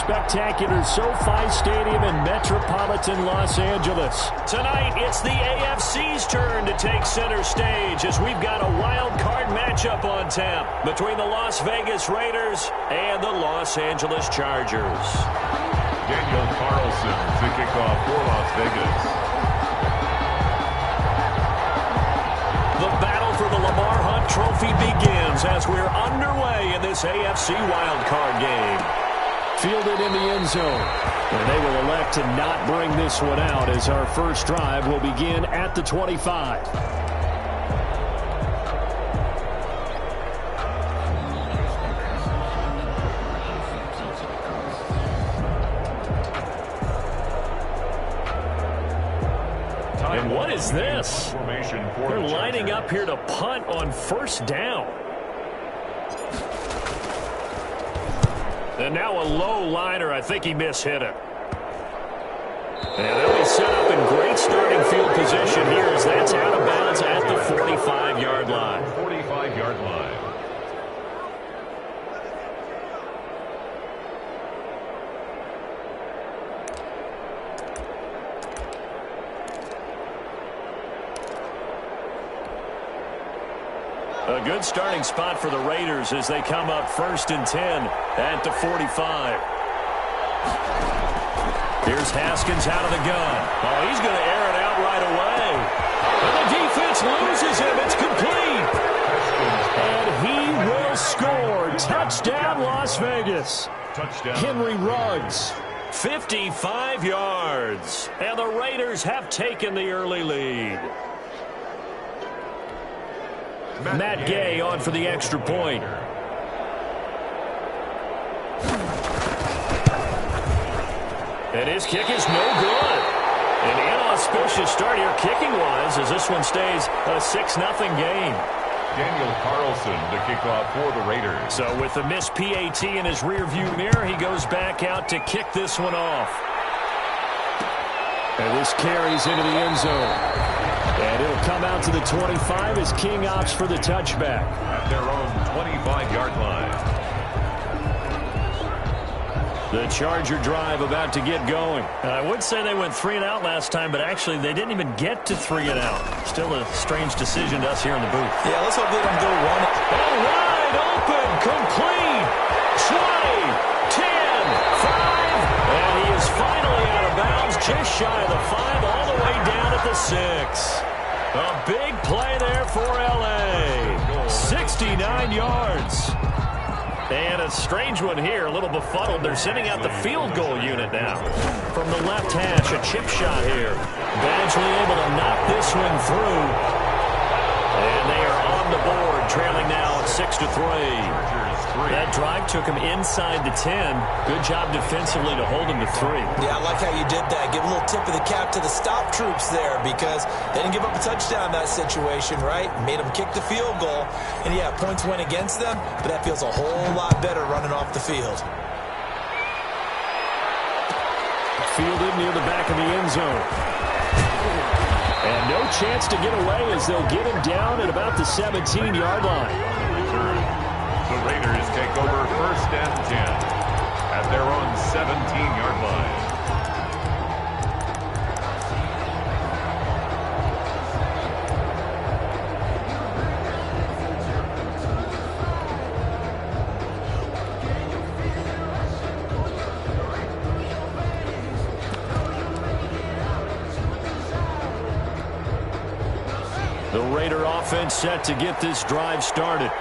spectacular SoFi Stadium in metropolitan Los Angeles. Tonight, it's the AFC's turn to take center stage as we've got a wild card matchup on tap between the Las Vegas Raiders and the Los Angeles Chargers. Daniel Carlson to kick off for Las Vegas. The battle for the Lamar Hunt Trophy begins as we're underway in this AFC wildcard game. Fielded in the end zone. And they will elect to not bring this one out as our first drive will begin at the 25. And what is this? They're lining up here to punt on first down. And now a low liner. I think he mishit it. And they'll be set up in great starting field position here as that's out of bounds at the 45-yard line. 45-yard line. A good starting spot for the Raiders as they come up 1st and 10 at the 45. Here's Haskins out of the gun. Oh, he's going to air it out right away. And the defense loses him. It's complete. And he will score. Touchdown, Las Vegas. Touchdown. Henry Ruggs. 55 yards. And the Raiders have taken the early lead. Matt Gay on for the extra point. And his kick is no good. An inauspicious start here kicking-wise as this one stays a 6-0 game. Daniel Carlson to kick off for the Raiders. So with the missed PAT in his rearview mirror, he goes back out to kick this one off. And this carries into the end zone. And it'll come out to the 25 as King opts for the touchback. At their own 25-yard line. The Charger drive about to get going. I would say they went 3 and out last time, but actually they didn't even get to 3 and out. Still a strange decision to us here in the booth. Yeah, let's hope they don't go 1. Oh, wide open, complete. 20, 10, 5. And he is finally out of bounds, just shy of the 5, all the way down at the 6. A big play there for L.A. 69 yards. And a strange one here, a little befuddled. They're sending out the field goal unit now. From the left hash, a chip shot here. Badgley able to knock this one through. And they are on the board, trailing now 6-3. That drive took him inside the 10. Good job defensively to hold him to 3. Yeah, I like how you did that. Give a little tip of the cap to the stop troops there because they didn't give up a touchdown in that situation, right? Made them kick the field goal. And, yeah, points went against them, but that feels a whole lot better running off the field. Fielded near the back of the end zone. And no chance to get away as they'll get him down at about the 17-yard line. The Raiders take over 1st and 10 at their own 17-yard line. The Raider offense set to get this drive started.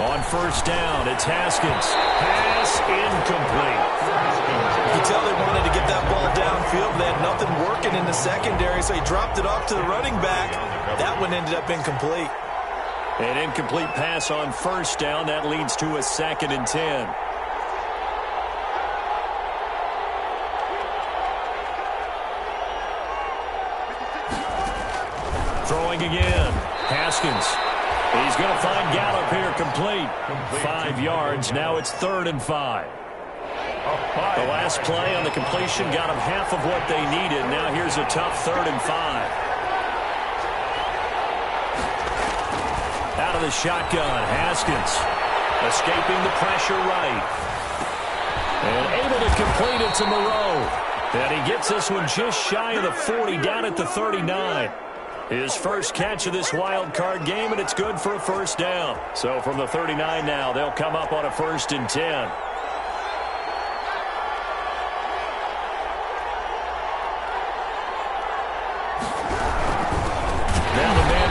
On first down, it's Haskins. Pass incomplete. You can tell they wanted to get that ball downfield. They had nothing working in the secondary, so he dropped it off to the running back. That one ended up incomplete. An incomplete pass on first down. That leads to a 2nd and 10. Throwing again. Haskins. He's going to find Gallup here complete. 5 yards. Now it's 3rd and 5. The last play on the completion got them half of what they needed. Now here's a tough 3rd and 5. Out of the shotgun, Haskins. Escaping the pressure right. And able to complete it to Moreau. And he gets this one just shy of the 40, down at the 39. His first catch of this wild card game, and it's good for a first down. So from the 39 now, they'll come up on a 1st and 10.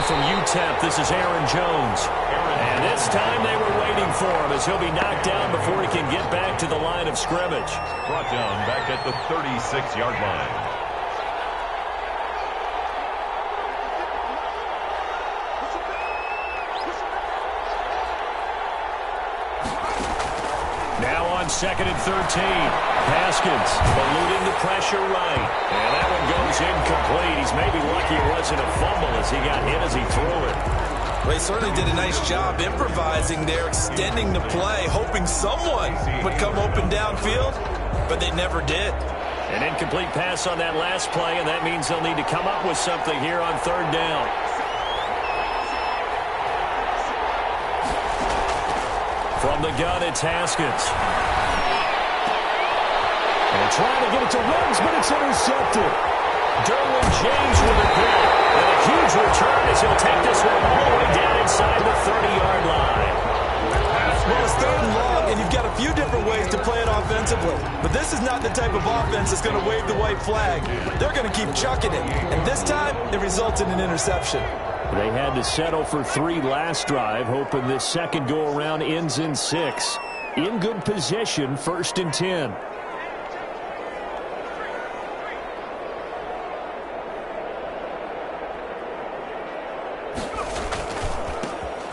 From UTEP, this is Aaron Jones. And this time they were waiting for him as he'll be knocked down before he can get back to the line of scrimmage. Brought down back at the 36-yard line. Now on 2nd and 13. Haskins eluding the pressure right. And that one goes incomplete. He's maybe lucky it wasn't a fumble as he got hit as he threw it. Well, he certainly did a nice job improvising there, extending the play, hoping someone would come open downfield, but they never did. An incomplete pass on that last play, and that means they'll need to come up with something here on 3rd down. From the gun, it's Haskins. And trying to get it to Ruggs, but it's intercepted. Derwin James with a pick. And a huge return as he'll take this one all the way down inside the 30-yard line. Well, it's 3rd and long, and you've got a few different ways to play it offensively. But this is not the type of offense that's going to wave the white flag. They're going to keep chucking it. And this time, it results in an interception. They had to settle for 3 last drive, hoping this second go-around ends in 6. In good position, 1st and 10.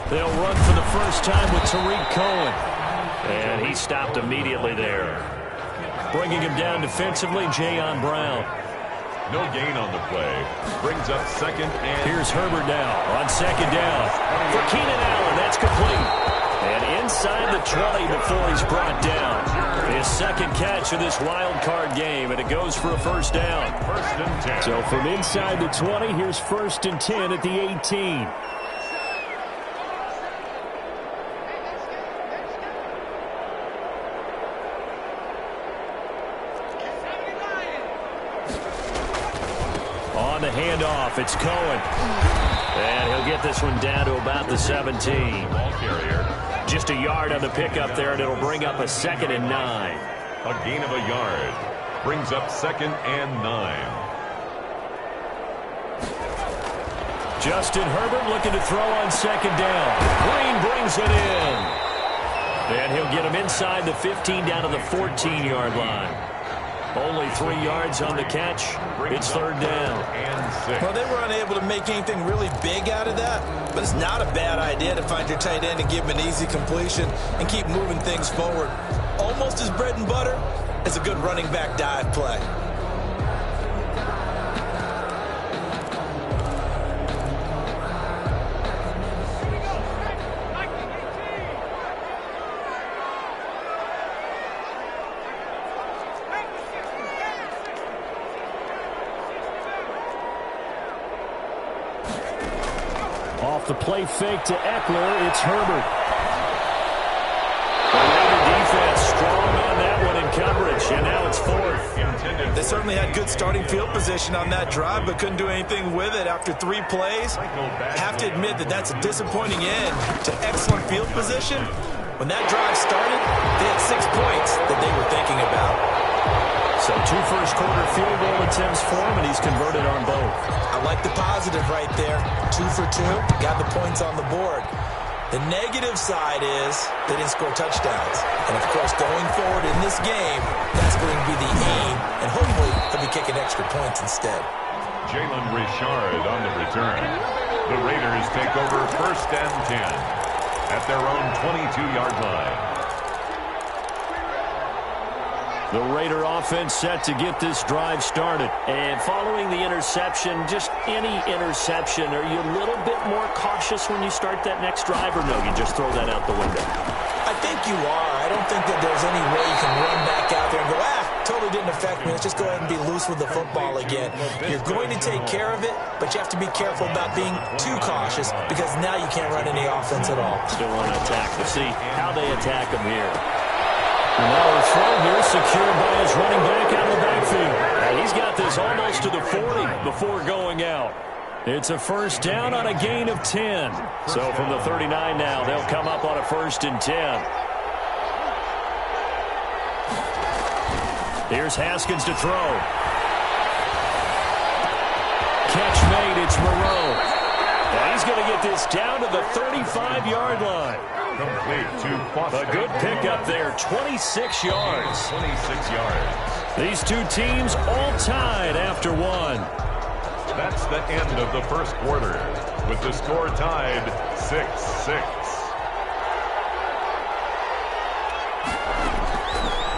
They'll run for the first time with Tariq Cohen. And he stopped immediately there. Bringing him down defensively, Jayon Brown. No gain on the play. Brings up 2nd and... Here's Herbert now on 2nd down. For Keenan Allen, that's complete. And inside the 20 before he's brought down. His 2nd catch of this wild card game, and it goes for a first down. 1st and 10. So from inside the 20, here's 1st and 10 at the 18. On the handoff, it's Cohen. And he'll get this one down to about the 17. Ball carrier. Just a yard on the pickup there, and it'll bring up a 2nd and 9. A gain of a yard. Brings up 2nd and 9. Justin Herbert looking to throw on 2nd down. Green brings it in. And he'll get him inside the 15 down to the 14-yard line. Only 3 yards on the catch. It's 3rd down. And 6. Well, they were unable to make anything really big out of that, but it's not a bad idea to find your tight end and give him an easy completion and keep moving things forward. Almost as bread and butter as a good running back dive play. Off the play fake to Eckler, it's Herbert. The Raider defense strong on that one in coverage, and now it's 4th. They certainly had good starting field position on that drive, but couldn't do anything with it after 3 plays. Have to admit that that's a disappointing end to excellent field position. When that drive started, they had 6 points that they were thinking about. So 2 first-quarter field goal attempts for him, and he's converted on both. I like the positive right there. 2 for 2, got the points on the board. The negative side is they didn't score touchdowns. And, of course, going forward in this game, that's going to be the aim, and hopefully they'll be kicking extra points instead. Jalen Richard on the return. The Raiders take over 1st and 10 at their own 22-yard line. The Raider offense set to get this drive started. And following the interception, just any interception, are you a little bit more cautious when you start that next drive, or no, you just throw that out the window? I think you are. I don't think that there's any way you can run back out there and go, totally didn't affect me. Let's just go ahead and be loose with the football again. You're going to take care of it, but you have to be careful about being too cautious because now you can't run any offense at all. Still want to attack. We'll see how they attack him here. And now the throw here secured by his running back out of the backfield. And he's got this almost to the 40 before going out. It's a first down on a gain of 10. So from the 39 now, they'll come up on a 1st and 10. Here's Haskins to throw. Catch made, it's Moreau. And he's going to get this down to the 35-yard line. Complete to Foster. A good pickup there, 26 yards. 26 yards. These two teams all tied after one. That's the end of the first quarter, with the score tied 6-6.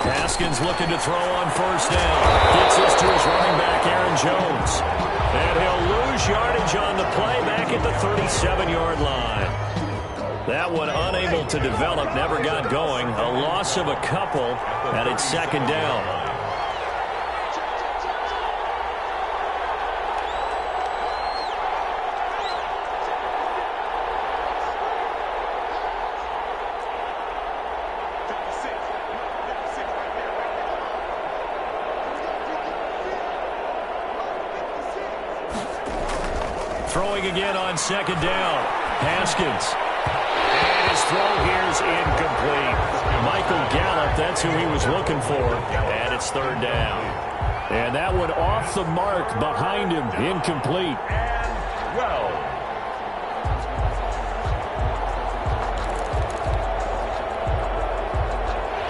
Haskins looking to throw on first down. Gets this to his running back, Aaron Jones. And he'll lose yardage on the play back at the 37-yard line. That one unable to develop, never got going. A loss of a couple, and it's 2nd down. Throwing again on 2nd down. Haskins. And his throw here is incomplete. Michael Gallup, that's who he was looking for. And it's 3rd down. And that one off the mark behind him. Incomplete. And well.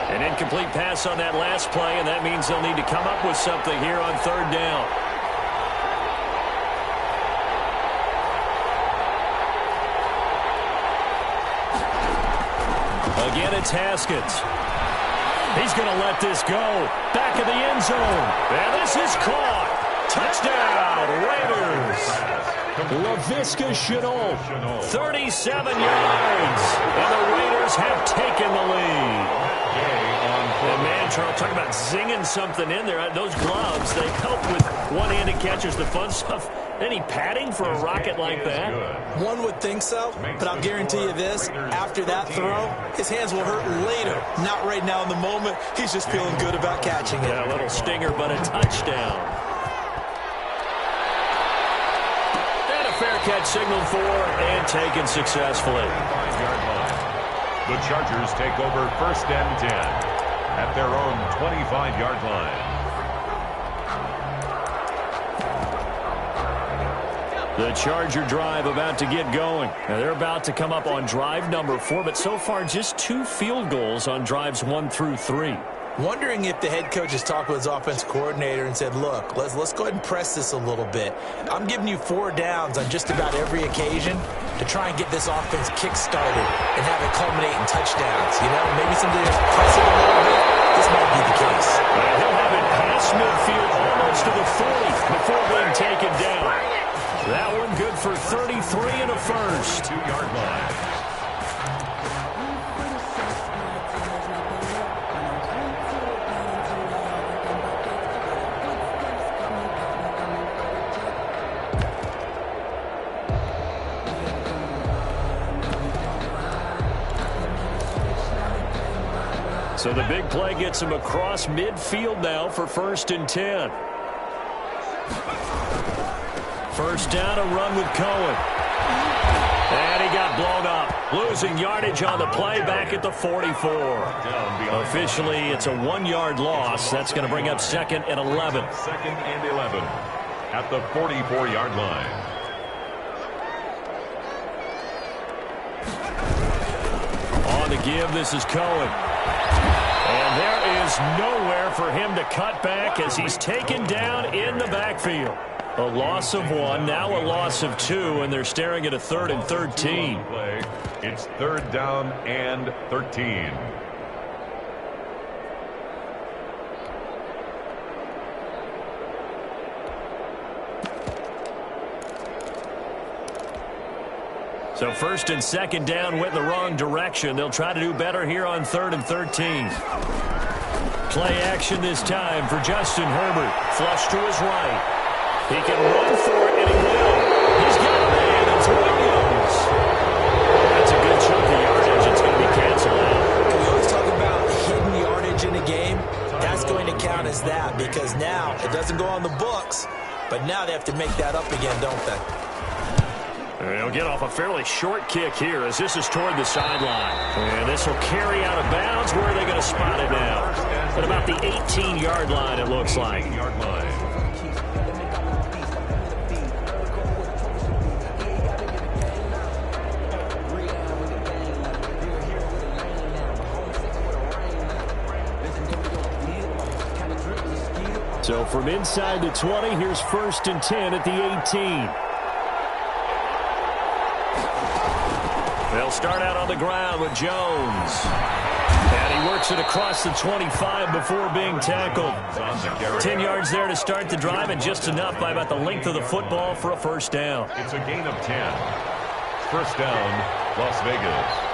An incomplete pass on that last play, and that means they'll need to come up with something here on 3rd down. Again, it's Haskins. He's going to let this go. Back of the end zone. And this is caught. Touchdown, Raiders. Laviska Shenault, 37 yards. And the Raiders have taken the lead. And man, Charles, talking about zinging something in there. Those gloves, they help with one-handed catches, the fun stuff. Any padding for a rocket like that? One would think so, but I'll guarantee you this. After that throw, his hands will hurt later. Not right now in the moment. He's just feeling good about catching it. Yeah, a little stinger, but a touchdown. And a fair catch signaled for and taken successfully. The Chargers take over 1st and 10 at their own 25-yard line. The Charger drive about to get going. Now they're about to come up on drive number 4, but so far just 2 field goals on drives 1 through 3. Wondering if the head coach has talked with his offensive coordinator and said, look, let's go ahead and press this a little bit. I'm giving you 4 downs on just about every occasion to try and get this offense kick-started and have it culminate in touchdowns. You know, maybe somebody just press it a little bit. This might be the case. He'll have it past midfield almost to the 40 before being taken down. That one good for 33 and a first. 2-yard line. So the big play gets him across midfield now for 1st and 10. First down, a run with Cohen. And he got blown up. Losing yardage on the play back at the 44. Officially, it's a 1-yard loss. That's going to bring up 2nd and 11. 2nd and 11 at the 44-yard line. On the give, this is Cohen. And there is nowhere for him to cut back as he's taken down in the backfield. A loss of 1, now a loss of 2, and they're staring at a 3rd and 13. It's 3rd down and 13. So first and second down went in the wrong direction. They'll try to do better here on 3rd and 13. Play action this time for Justin Herbert. Flush to his right. He can run for it, and he will. He's got a man. It's Williams. That's a good chunk of yardage. It's going to be canceled out. We always talk about hidden yardage in a game. That's going to count as that because now it doesn't go on the books, but now they have to make that up again, don't they? They'll get off a fairly short kick here as this is toward the sideline. And this will carry out of bounds. Where are they going to spot it now? At about the 18-yard line, it looks like. So from inside the 20, here's 1st and 10 at the 18. They'll start out on the ground with Jones. And he works it across the 25 before being tackled. 10 yards there to start the drive, and just enough by about the length of the football for a first down. It's a gain of 10. First down, Las Vegas.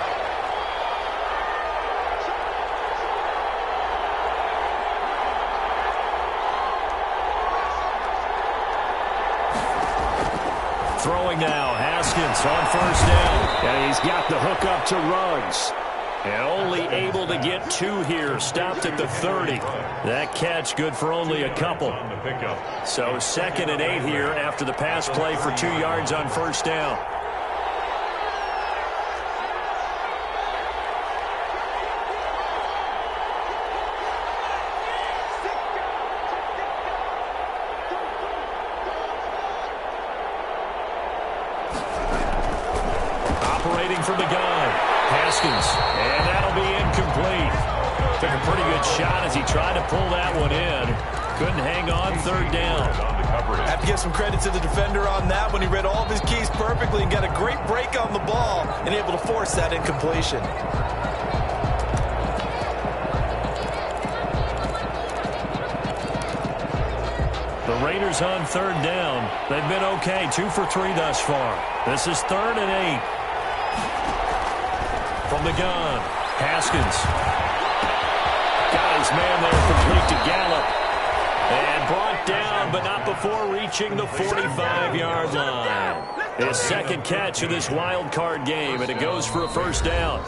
Throwing now, Haskins on first down. And he's got the hook up to Ruggs. And only able to get 2 here. Stopped at the 30. That catch good for only a couple. So 2nd and 8 here after the pass play for 2 yards on first down. From the gun, Haskins, and that'll be incomplete. Took a pretty good shot as he tried to pull that one in. Couldn't hang on 3rd down. Have to give some credit to the defender on that when he read all of his keys perfectly and got a great break on the ball and able to force that incompletion. The Raiders on 3rd down. They've been okay, 2 for 3 thus far. This is 3rd and 8. From the gun, Haskins. Got his man there complete to Gallup. And brought down, but not before reaching the 45-yard line. His 2nd catch of this wild card game, and it goes for a first down.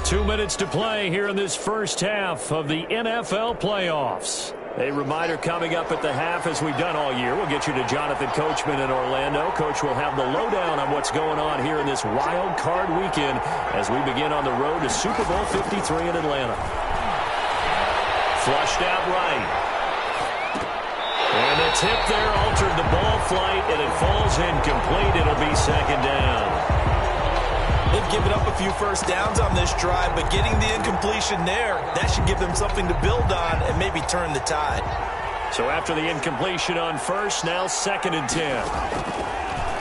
2 minutes to play here in this first half of the NFL playoffs. A reminder coming up at the half, as we've done all year. We'll get you to Jonathan Coachman in Orlando. Coach will have the lowdown on what's going on here in this wild card weekend as we begin on the road to Super Bowl 53 in Atlanta. Flushed out right. And the tip there altered the ball flight, and it falls incomplete. It'll be 2nd down. They've given up a few first downs on this drive, but getting the incompletion there, that should give them something to build on and maybe turn the tide. So after the incompletion on first, now 2nd and 10.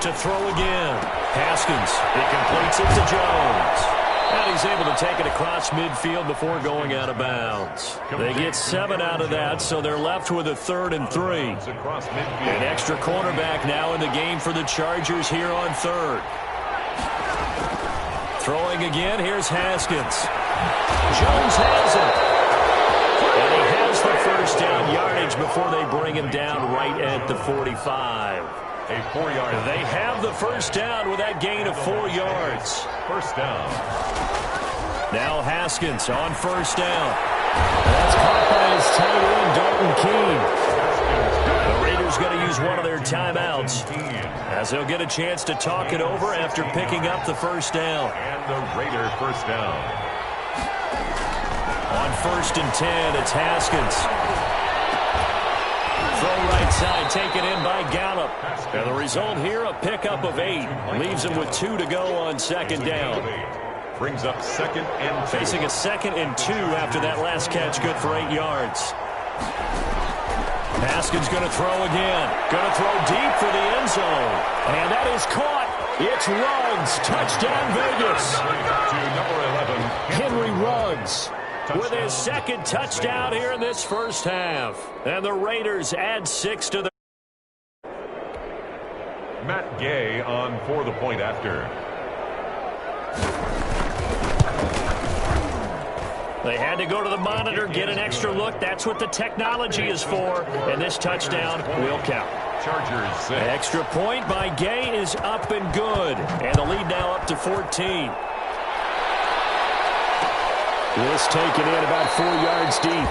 To throw again. Haskins. He completes it to Jones. And he's able to take it across midfield before going out of bounds. They get 7 out of that, so they're left with a 3rd and 3. An extra cornerback now in the game for the Chargers here on 3rd. Throwing again, here's Haskins. Jones has it. And he has the first down yardage before they bring him down right at the 45. A 4-yard. They have the first down with that gain of 4 yards. First down. Now Haskins on first down. That's caught by his tight end, Dalton Keene. The Raiders going to use one of their timeouts as they'll get a chance to talk it over after picking up the first down. And the Raider first down. On 1st and 10, it's Haskins. Throw right side, taken in by Gallup. And the result here, a pickup of 8. Leaves him with 2 to go on 2nd down. Brings up 2nd and 2. Facing a 2nd and 2 after that last catch, good for 8 yards. Haskins going to throw again. Going to throw deep for the end zone. And that is caught. It's Ruggs. Touchdown, Vegas. To number 11, Henry Ruggs with his 2nd touchdown here in this first half. And the Raiders add 6 to the... Matt Gay on for the point after. They had to go to the monitor, get an extra look. That's what the technology is for. And this touchdown will count. Chargers 6. Extra point by Gay is up and good. And the lead now up to 14. This taken in about 4 yards deep.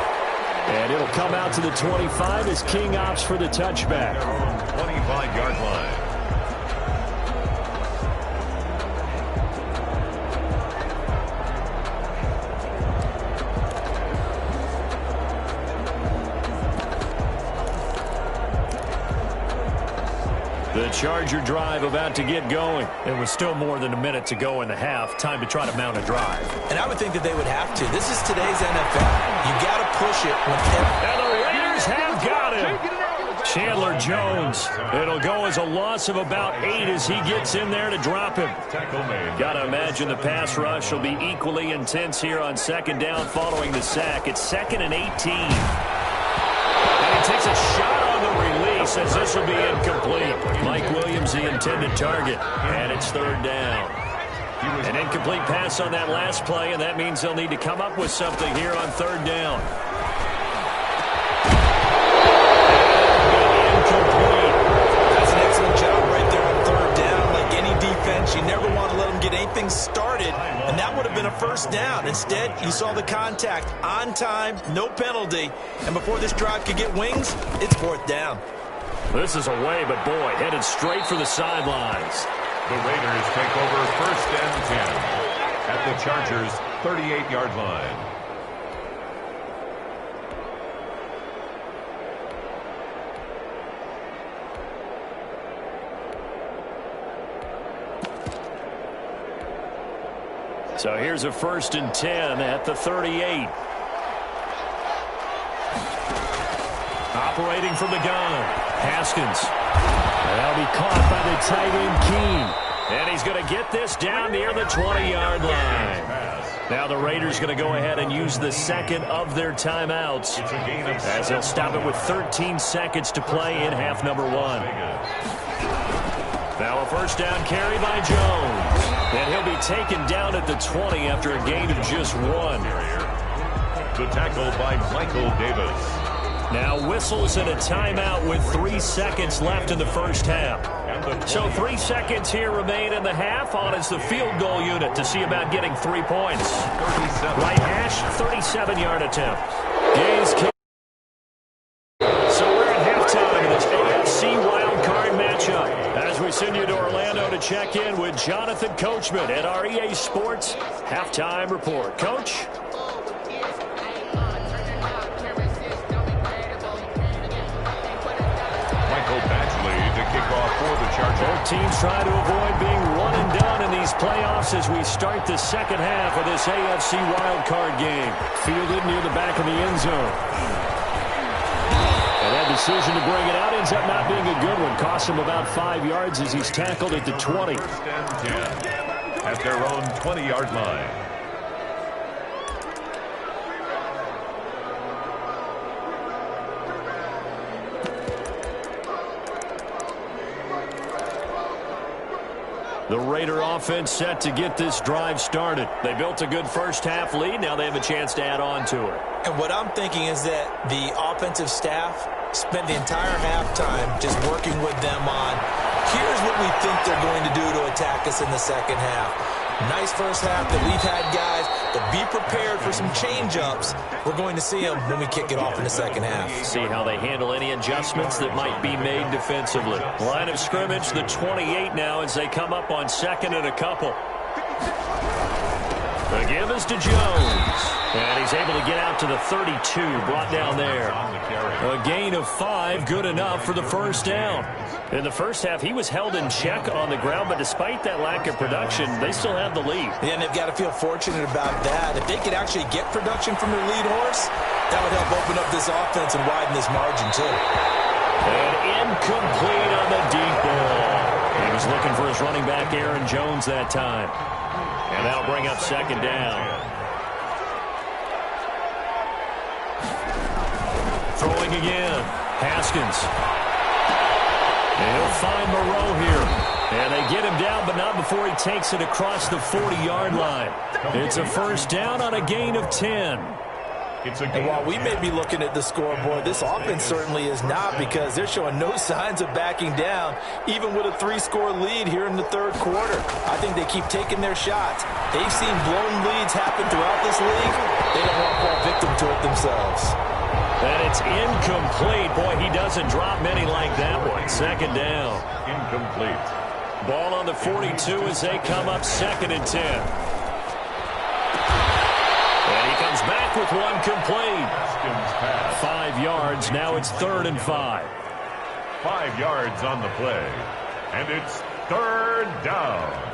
And it'll come out to the 25 as King opts for the touchback. 25-yard line. The Charger drive about to get going. It was still more than a minute to go in the half. Time to try to mount a drive. And I would think that they would have to. This is today's NFL. You got to push it when... And the Raiders have got him. Chandler Jones. It'll go as a loss of about 8 as he gets in there to drop him. Got to imagine the pass rush will be equally intense here on second down following the sack. It's 2nd and 18. And he takes a shot on the release as this will be incomplete. Mike Williams, the intended target. And it's 3rd down. An incomplete pass on that last play, and that means they'll need to come up with something here on 3rd down. Incomplete. That's an excellent job right there on 3rd down. Like any defense, you never want to let them get anything started, and that would have been a 1st down. Instead, you saw the contact on time, no penalty, and before this drive could get wings, it's 4th down. This is away, but boy, headed straight for the sidelines. The Raiders take over 1st and 10 at the Chargers' 38-yard line. So here's a 1st and 10 at the 38. Operating from the gun, Haskins. That'll be caught by the tight end, Keene. And he's going to get this down near the 20-yard line. Now the Raiders going to go ahead and use the 2nd of their timeouts as they'll stop it with 13 seconds to play in half number 1. Now a 1st down carry by Jones. And he'll be taken down at the 20 after a gain of just 1. The tackle by Michael Davis. Now whistles and a timeout with 3 seconds left in the 1st half. So 3 seconds here remain in the half. On is the field goal unit to see about getting 3 points. Right hash, 37-yard attempt. Gaze kick. So we're at halftime in this AFC wildcard matchup. As we send you to Orlando to check in with Jonathan Coachman at our EA Sports Halftime Report. Coach? Both teams try to avoid being one and done in these playoffs as we start the 2nd half of this AFC wildcard game. Fielded near the back of the end zone. And that decision to bring it out ends up not being a good one. Costs him about 5 yards as he's tackled at the 20. 1st and 10 at their own 20-yard line. The Raider offense set to get this drive started. They built a good 1st half lead. Now they have a chance to add on to it. And what I'm thinking is that the offensive staff spent the entire halftime just working with them on, here's what we think they're going to do to attack us in the 2nd half. Nice 1st half that we've had, guys, but be prepared for some change-ups. We're going to see them when we kick it off in the 2nd half. See how they handle any adjustments that might be made defensively. Line of scrimmage, the 28 now as they come up on 2nd and a couple. The give is to Jones. And he's able to get out to the 32, brought down there. A gain of 5, good enough for the 1st down. In the 1st half, he was held in check on the ground, but despite that lack of production, they still have the lead. Yeah, and they've got to feel fortunate about that. If they could actually get production from their lead horse, that would help open up this offense and widen this margin, too. And incomplete on the deep ball. He was looking for his running back, Aaron Jones, that time. And that'll bring up 2nd down. Throwing again. Haskins. And he'll find Moreau here. And they get him down, but not before he takes it across the 40-yard line. It's a first down on a gain of 10. And while we may be looking at the scoreboard, this offense certainly is not, because they're showing no signs of backing down, even with a 3-score lead here in the third quarter. I think they keep taking their shots. They've seen blown leads happen throughout this league. They don't want to fall victim to it themselves. And it's incomplete. Boy, he doesn't drop many like that one. Second down. Incomplete. Ball on the 42 as they come up 2nd and 10. And he comes back with one complete. 5 yards. Now it's 3rd and 5. 5 yards on the play. And it's 3rd down.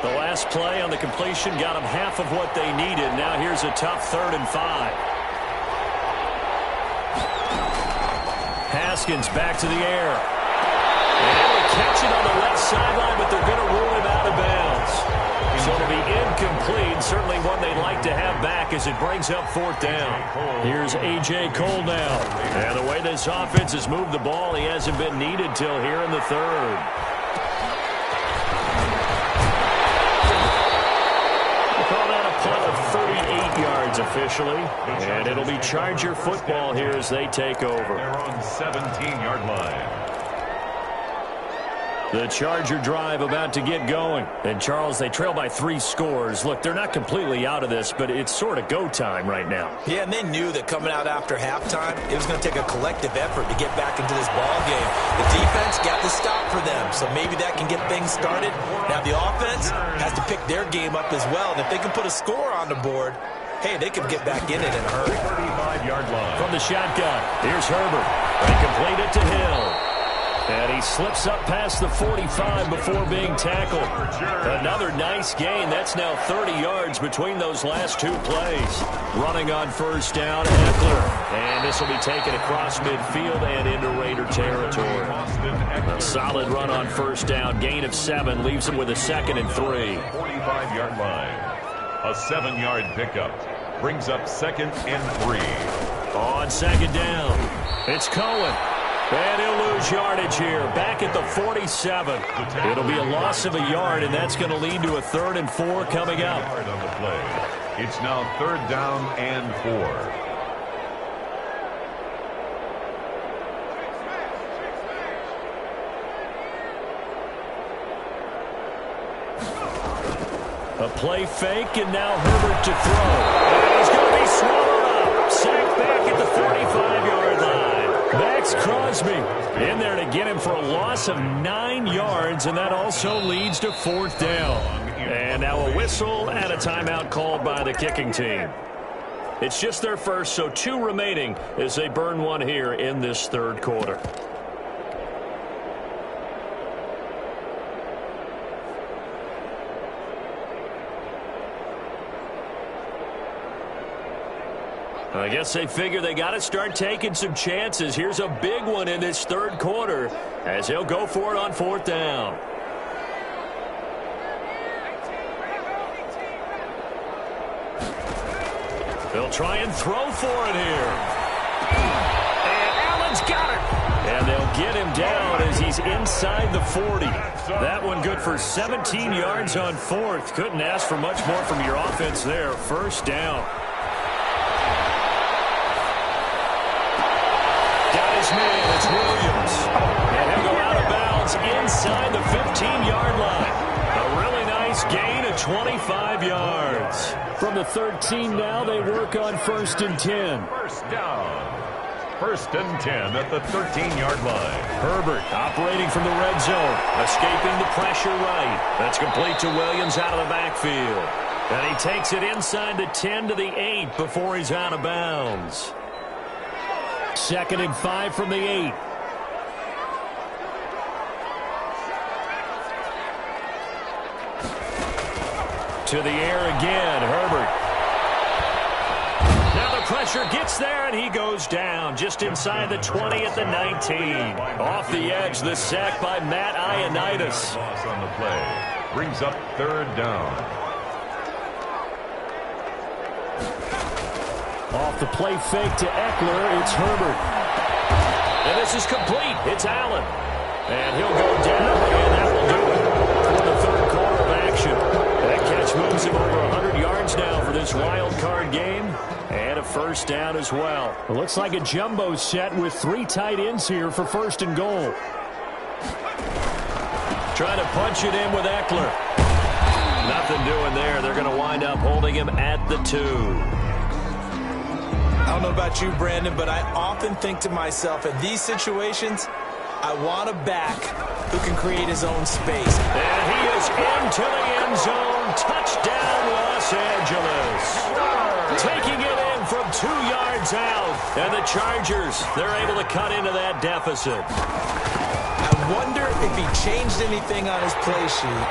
The last play on the completion got them half of what they needed. Now here's a tough 3rd and 5. Haskins back to the air. And they catch it on the left sideline, but they're going to rule him out of bounds. So it'll be incomplete. Certainly one they'd like to have back as it brings up 4th down. Here's A.J. Cole now. And the way this offense has moved the ball, he hasn't been needed till here in the 3rd. Call that a punt of 38 yards officially. And it'll be Charger football here as they take over. They're on 17-yard line. The Charger drive about to get going. And, Charles, they trail by 3 scores. Look, they're not completely out of this, but it's sort of go time right now. Yeah, and they knew that coming out after halftime, it was going to take a collective effort to get back into this ball game. The defense got the stop for them, so maybe that can get things started. Now the offense has to pick their game up as well. And if they can put a score on the board, hey, they could get back in it in a hurry. 35-yard line. From the shotgun, here's Herbert. They complete it to Hill. And he slips up past the 45 before being tackled. Another nice gain. That's now 30 yards between those last 2 plays. Running on first down, Eckler. And this will be taken across midfield and into Raider territory. A solid run on first down. Gain of 7 leaves him with a 2nd and 3. 45-yard line. A 7-yard pickup. Brings up 2nd and 3. On 2nd down, it's Cohen. And he'll lose yardage here. Back at the 47. It'll be a loss of a yard, and that's going to lead to a 3rd and 4 coming up. On the play. It's now 3rd down and 4. A play fake, and now Herbert to throw. And he's going to be swallowed up. Sacked back at the 45-yard line. Max Crosby in there to get him for a loss of 9 yards, and that also leads to 4th down. And now a whistle and a timeout called by the kicking team. It's just their first, so 2 remaining as they burn one here in this 3rd quarter. I guess they figure they got to start taking some chances. Here's a big one in this 3rd quarter as he'll go for it on 4th down. They'll try and throw for it here. And Allen's got it. And they'll get him down as he's inside the 40. That one good for 17 yards on 4th. Couldn't ask for much more from your offense there. First down. Man, it's Williams. And he'll go out of bounds inside the 15-yard line. A really nice gain of 25 yards. From the 13 now, they work on 1st and 10. First down. 1st and 10 at the 13-yard line. Herbert operating from the red zone. Escaping the pressure right. That's complete to Williams out of the backfield. And he takes it inside the 10 to the 8 before he's out of bounds. 2nd and 5 from the 8. To the air again, Herbert. Now the pressure gets there, and he goes down just inside the 20 at the 19. Off the edge, the sack by Matt Ioannidis. Loss on the play brings up third down. Off the play fake to Eckler, it's Herbert. And this is complete. It's Allen. And he'll go down, and that will do it for the third quarter of action. That catch moves him over 100 yards now for this wild card game. And a first down as well. It looks like a jumbo set with 3 tight ends here for first and goal. Trying to punch it in with Eckler. Nothing doing there. They're going to wind up holding him at the 2. I don't know about you, Brandon, but I often think to myself, in these situations, I want a back who can create his own space. And he is into the end zone. Touchdown, Los Angeles. Taking it in from 2 yards out. And the Chargers, they're able to cut into that deficit. I wonder if he changed anything on his play sheet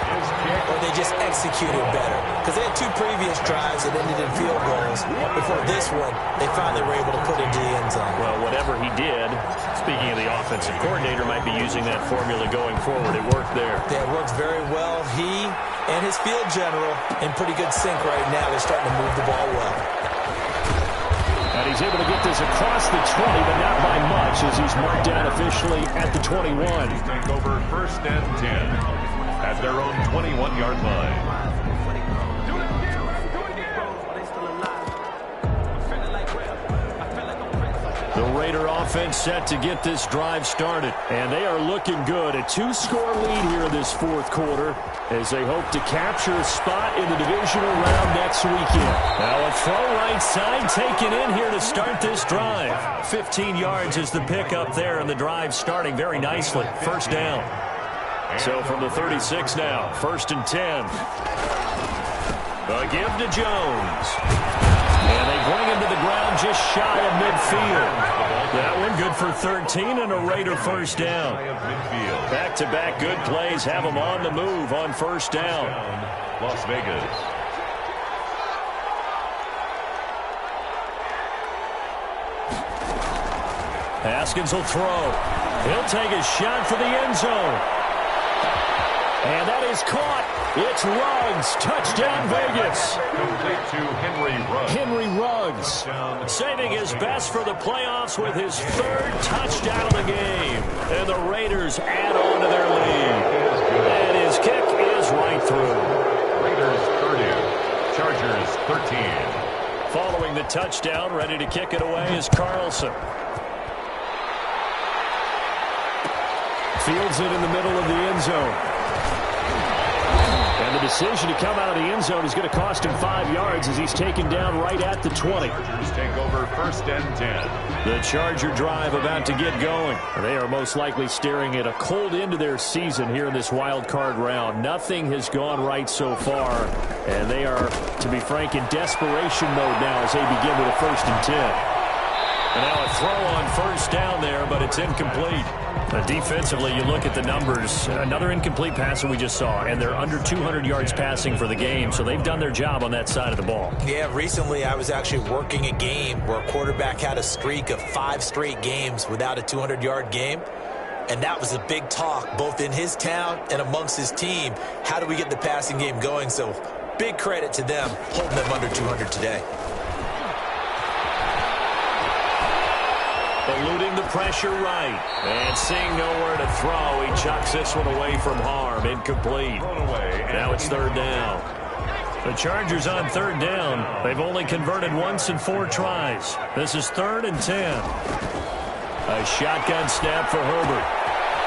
or they just executed better. Because they had 2 previous drives that ended in field goals. Before this one, they finally were able to put into the end zone. Well, whatever he did, speaking of the offensive coordinator, might be using that formula going forward. It worked there. Yeah, it works very well. He and his field general in pretty good sync right now. They're starting to move the ball well. And he's able to get this across the 20, but not by much, as he's marked down officially at the 21. Take over first and 10 at their own 21-yard line. The Raider offense set to get this drive started. And they are looking good. A 2-score lead here in this fourth quarter as they hope to capture a spot in the divisional round next weekend. Now a throw right side taken in here to start this drive. 15 yards is the pickup there, and the drive starting very nicely. First down. So from the 36 now, first and 10. A give to Jones. And they bring him to the ground just shy of midfield. That one good for 13 and a Raider first down. Back-to-back good plays have them on the move on first down. Las Vegas. Haskins will throw. He'll take a shot for the end zone. And that is caught. It's Ruggs. Touchdown, Vegas. Complete to Henry Ruggs. Henry Ruggs saving his best for the playoffs with his 3rd touchdown of the game. And the Raiders add on to their lead. And his kick is right through. Raiders 30. Chargers 13. Following the touchdown, ready to kick it away is Carlson. Fields it in the middle of the end zone. And the decision to come out of the end zone is going to cost him 5 yards as he's taken down right at the 20. Chargers take over first and 10. The Charger drive about to get going. They are most likely staring at a cold end to their season here in this wild card round. Nothing has gone right so far, and they are, to be frank, in desperation mode now as they begin with a first and 10. And now a throw on first down there, but it's incomplete. Defensively, you look at the numbers. Another incomplete pass that we just saw, and they're under 200 yards passing for the game, so they've done their job on that side of the ball. Yeah, recently I was actually working a game where a quarterback had a streak of 5 straight games without a 200-yard game, and that was a big talk both in his town and amongst his team. How do we get the passing game going? So big credit to them holding them under 200 today. Eluding the pressure right. And seeing nowhere to throw, he chucks this one away from harm. Incomplete. Now it's third down. The Chargers on third down. They've only converted once in 4 tries. This is 3rd and 10. A shotgun snap for Herbert.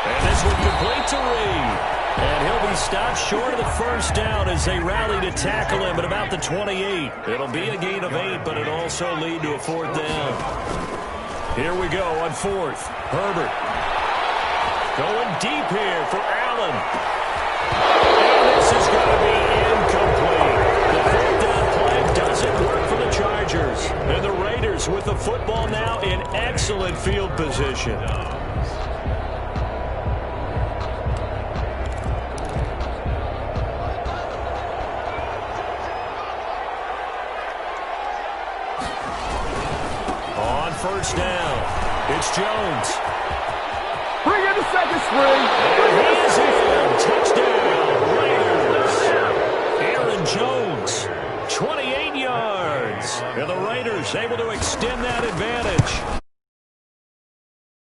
And this one complete to Reed. And he'll be stopped short of the first down as they rally to tackle him at about the 28. It'll be a gain of 8, but it'll also lead to a 4th down. Here we go on 4th. Herbert going deep here for Allen. And this is going to be incomplete. The 4th down play doesn't work for the Chargers. And the Raiders with the football now in excellent field position. first down. It's Jones. Bring in the second string. And he is in. Touchdown, Raiders. Aaron Jones, 28 yards. And the Raiders able to extend that advantage.